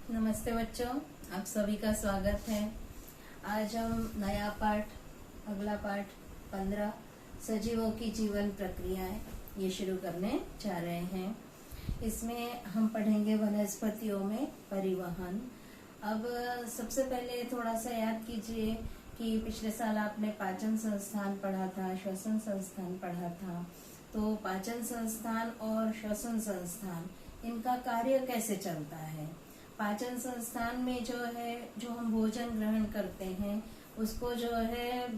नमस्ते बच्चों, आप सभी का स्वागत है। आज हम नया पाठ, अगला पाठ 15 सजीवों की जीवन प्रक्रियाएं ये शुरू करने जा रहे हैं। इसमें हम पढ़ेंगे वनस्पतियों में परिवहन। अब सबसे पहले थोड़ा सा याद कीजिए कि पिछले साल आपने पाचन संस्थान पढ़ा था, श्वसन संस्थान पढ़ा था। तो पाचन संस्थान और श्वसन संस्थान, इनका कार्य कैसे चलता है। पाचन संस्थान में जो है, जो हम भोजन ग्रहण करते हैं उसको जो है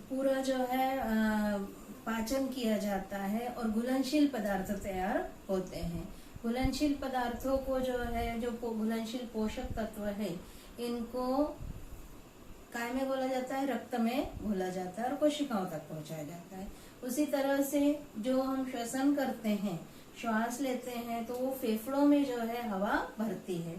पूरा जो है पाचन किया जाता है और घुलनशील पदार्थ तैयार होते हैं। घुलनशील पदार्थों को जो है, जो घुलनशील पोषक तत्व है, इनको काय में बोला जाता है, रक्त में घोला जाता है और कोशिकाओं तक पहुंचाया जाता है। उसी तरह से जो हम श्वसन करते हैं, श्वास लेते हैं, तो वो फेफड़ों में जो है हवा भरती है।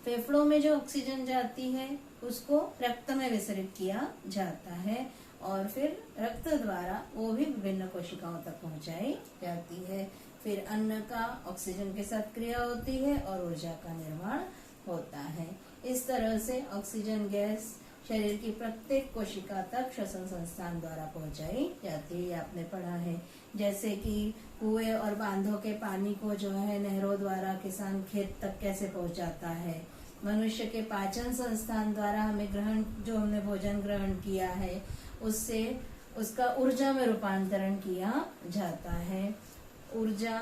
फेफड़ों में जो ऑक्सीजन जाती है उसको रक्त में विसरित किया जाता है और फिर रक्त द्वारा वो भी विभिन्न कोशिकाओं तक पहुंचाई जाती है। फिर अन्न का ऑक्सीजन के साथ क्रिया होती है और ऊर्जा का निर्माण होता है। इस तरह से ऑक्सीजन गैस शरीर की प्रत्येक कोशिका तक श्वसन संस्थान द्वारा पहुंचाई जाती है। आपने पढ़ा है जैसे कि कुएं और बांधों के पानी को जो है नहरों द्वारा किसान खेत तक कैसे पहुंचाता है। मनुष्य के पाचन संस्थान द्वारा हमें ग्रहण, जो हमने भोजन ग्रहण किया है, उससे उसका ऊर्जा में रूपांतरण किया जाता है। ऊर्जा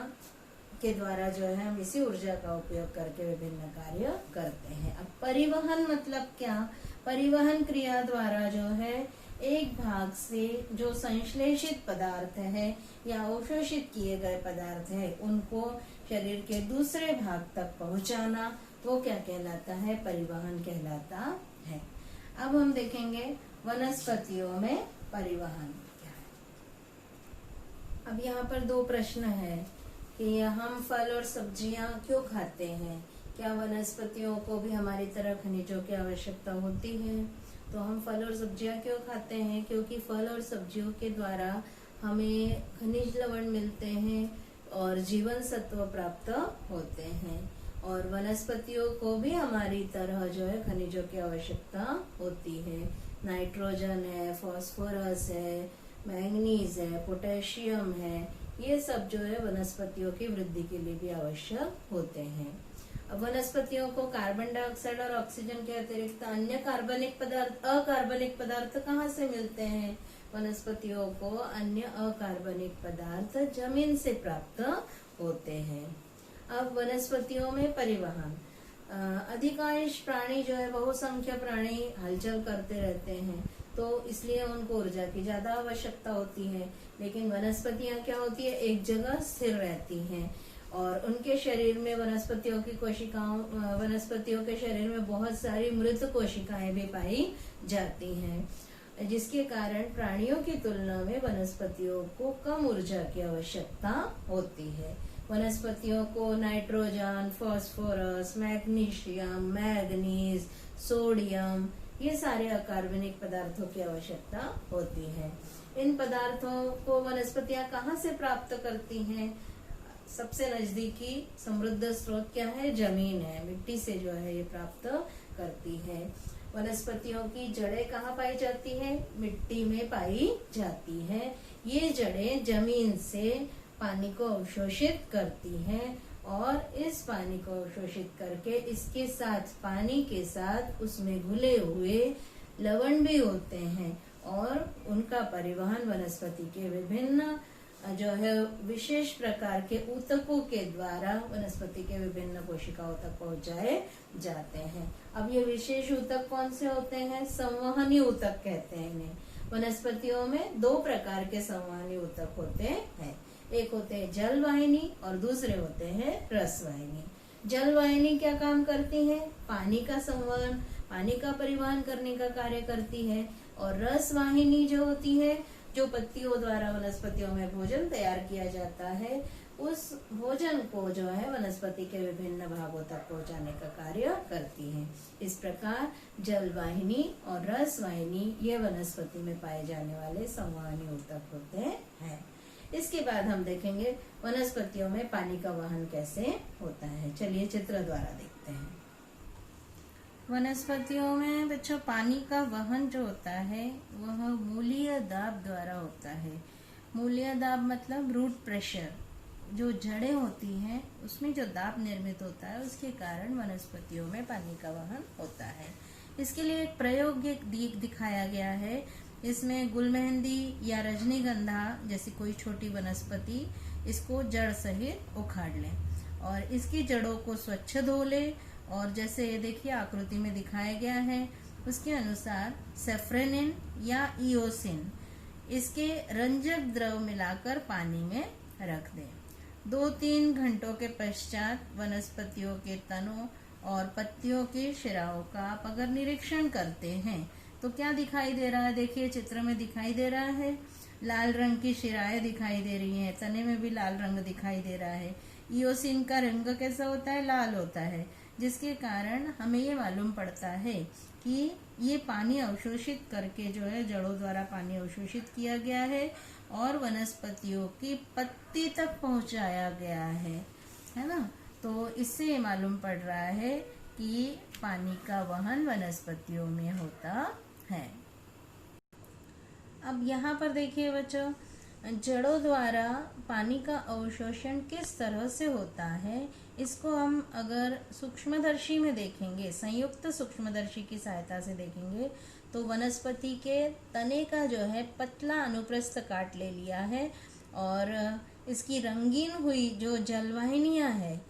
के द्वारा जो है हम इसी ऊर्जा का उपयोग करके विभिन्न कार्य करते हैं। अब परिवहन मतलब क्या। परिवहन क्रिया द्वारा जो है एक भाग से जो संश्लेषित पदार्थ है या अवशोषित किए गए पदार्थ है, उनको शरीर के दूसरे भाग तक पहुंचाना, वो क्या कहलाता है, परिवहन कहलाता है। अब हम देखेंगे वनस्पतियों में परिवहन क्या है। अब यहाँ पर दो प्रश्न है कि हम फल और सब्जियां क्यों खाते हैं। क्या वनस्पतियों को भी हमारी तरह खनिजों की आवश्यकता होती है। तो हम फल और सब्जियां क्यों खाते हैं, क्योंकि फल और सब्जियों के द्वारा हमें खनिज लवण मिलते हैं और जीवन सत्व प्राप्त होते हैं। और वनस्पतियों को भी हमारी तरह जो है खनिजों की आवश्यकता होती है। नाइट्रोजन है, फास्फोरस है, मैंगनीज है, पोटेशियम है, ये सब जो है वनस्पतियों की वृद्धि के लिए भी आवश्यक होते हैं। अब वनस्पतियों को कार्बन डाइऑक्साइड और ऑक्सीजन के अतिरिक्त अन्य अकार्बनिक पदार्थ कहाँ से मिलते हैं। वनस्पतियों को अन्य अकार्बनिक पदार्थ जमीन से प्राप्त होते हैं। अब वनस्पतियों में परिवहन, अधिकांश प्राणी जो है, बहुसंख्य प्राणी हलचल करते रहते हैं, तो इसलिए उनको ऊर्जा की ज्यादा आवश्यकता होती है। लेकिन वनस्पतियां क्या होती है, एक जगह स्थिर रहती हैं और उनके शरीर में वनस्पतियों के शरीर में बहुत सारी मृत कोशिकाएं भी पाई जाती हैं, जिसके कारण प्राणियों की तुलना में वनस्पतियों को कम ऊर्जा की आवश्यकता होती है। वनस्पतियों को nitrogen, phosphorus, magnesium, manganese, sodium, ये सारे अकार्बनिक पदार्थों की आवश्यकता होती है। इन पदार्थों को वनस्पतियां कहाँ से प्राप्त करती हैं। सबसे नजदीकी समृद्ध स्रोत क्या है, जमीन है, मिट्टी से जो है ये प्राप्त करती है। वनस्पतियों की जड़ें कहाँ पाई जाती है, मिट्टी में पाई जाती है। ये जड़ें जमीन से पानी को अवशोषित करती हैं और इस पानी को अवशोषित करके इसके साथ, पानी के साथ उसमें घुले हुए लवण भी होते हैं और उनका परिवहन वनस्पति के विभिन्न जो है विशेष प्रकार के ऊतकों के द्वारा वनस्पति के विभिन्न कोशिकाओं तक पहुंचाए जाते हैं। अब ये विशेष ऊतक कौन से होते हैं, संवहनी ऊतक कहते हैं इन्हें। वनस्पतियों में दो प्रकार के संवहनी ऊतक होते हैं, एक होते हैं जल वाहिनी और दूसरे होते हैं रस वाहिनी। जल वाहिनी क्या काम करती है, पानी का संवहन, पानी का परिवहन करने का कार्य करती है। और रस वाहिनी जो होती है, जो पत्तियों द्वारा वनस्पतियों में भोजन तैयार किया जाता है, उस भोजन को जो है वनस्पति के विभिन्न भागों तक पहुंचाने का कार्य करती है। इस प्रकार जल वाहिनी और रस वाहिनी ये वनस्पति में पाए जाने वाले संवहनी ऊतक होते हैं। इसके बाद हम देखेंगे वनस्पतियों में पानी का वहन कैसे होता है। चलिए चित्र द्वारा देखते हैं। वनस्पतियों में बच्चों पानी का वहन जो होता है वह मूलीय दाब द्वारा होता है। मूलीय दाब मतलब रूट प्रेशर। जो जड़ें होती हैं उसमें जो दाब निर्मित होता है उसके कारण वनस्पतियों में पानी का वहन होता है। इसके लिए एक प्रयोग दिखाया गया है। इसमें गुलमेहंदी या रजनीगंधा जैसी कोई छोटी वनस्पति इसको जड़ सहित उखाड़ लें और इसकी जड़ों को स्वच्छ धो ले और जैसे ये देखिए आकृति में दिखाया गया है उसके अनुसार सेफ्रेनिन या इओसिन इसके रंजक द्रव मिलाकर पानी में रख दें। 2-3 घंटों के पश्चात वनस्पतियों के तनों और पत्तियों की शिराओं का आप अगर निरीक्षण करते हैं तो क्या दिखाई दे रहा है। देखिए चित्र में दिखाई दे रहा है लाल रंग की शिराएं दिखाई दे रही हैं, तने में भी लाल रंग दिखाई दे रहा है। इओसिन का रंग कैसा होता है, लाल होता है, जिसके कारण हमें ये मालूम पड़ता है कि ये पानी अवशोषित करके जो है जड़ों द्वारा पानी अवशोषित किया गया है और वनस्पतियों की पत्ती तक पहुंचाया गया है ना। तो इससे ये मालूम पड़ रहा है कि पानी का वहन वनस्पतियों में होता है। अब यहाँ पर देखिए बच्चों, जड़ों द्वारा पानी का अवशोषण किस तरह से होता है इसको हम अगर सूक्ष्मदर्शी में देखेंगे, संयुक्त सूक्ष्मदर्शी की सहायता से देखेंगे तो वनस्पति के तने का जो है पतला अनुप्रस्थ काट ले लिया है और इसकी रंगीन हुई जो जलवाहिनियां है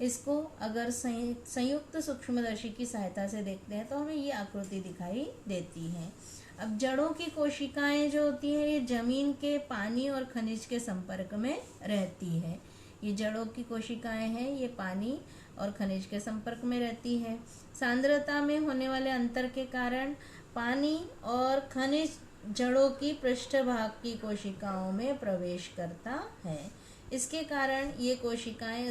इसको अगर संयुक्त सूक्ष्मदर्शी की सहायता से देखते हैं तो हमें ये आकृति दिखाई देती है। अब जड़ों की कोशिकाएं जो होती है ये जमीन के पानी और खनिज के संपर्क में रहती है। ये जड़ों की कोशिकाएं हैं, ये पानी और खनिज के संपर्क में रहती है। सांद्रता में होने वाले अंतर के कारण पानी और खनिज जड़ों की पृष्ठभाग की कोशिकाओं में प्रवेश करता है। इसके कारण ये कोशिकाएं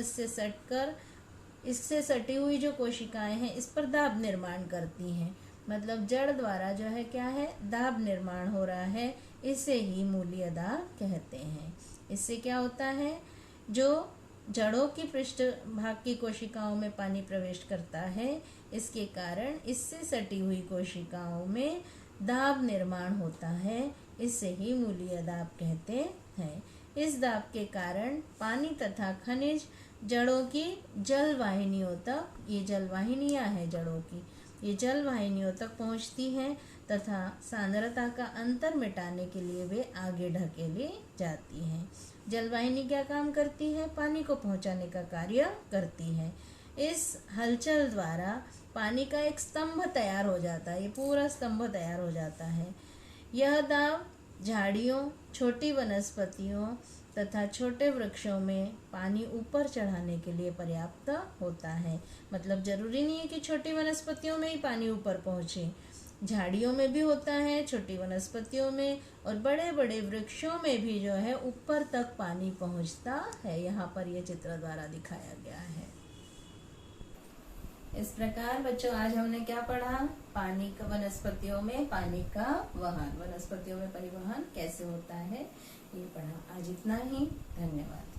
इससे सटी हुई जो कोशिकाएं हैं इस पर दाब निर्माण करती हैं। मतलब जड़ द्वारा जो है क्या है, दाब निर्माण हो रहा है, इसे ही मूलीय दाब कहते हैं। इससे क्या होता है, जो जड़ों की पृष्ठभाग की कोशिकाओं में पानी प्रवेश करता है इसके कारण इससे सटी हुई कोशिकाओं में दाब निर्माण होता है, इससे ही मूलीय दाब कहते हैं। इस दाब के कारण पानी तथा खनिज जड़ों की जल वाहिनियों तक, ये जल वाहिनियां हैं जड़ों की, ये जल वाहिनियों तक पहुंचती हैं तथा सांद्रता का अंतर मिटाने के लिए वे आगे ढकेली जाती हैं। जलवाहिनी क्या काम करती है, पानी को पहुंचाने का कार्य करती है। इस हलचल द्वारा पानी का एक स्तंभ तैयार हो जाता है, ये पूरा स्तंभ तैयार हो जाता है। यह दाब झाड़ियों, छोटी वनस्पतियों तथा छोटे वृक्षों में पानी ऊपर चढ़ाने के लिए पर्याप्त होता है। मतलब जरूरी नहीं है कि छोटी वनस्पतियों में ही पानी ऊपर पहुँचे, झाड़ियों में भी होता है, छोटी वनस्पतियों में और बड़े बड़े वृक्षों में भी जो है ऊपर तक पानी पहुँचता है। यहाँ पर यह चित्र द्वारा दिखाया गया है। इस प्रकार बच्चों आज हमने क्या पढ़ा, पानी का वनस्पतियों में पानी का वहन, वनस्पतियों में परिवहन कैसे होता है ये पढ़ा। आज इतना ही, धन्यवाद।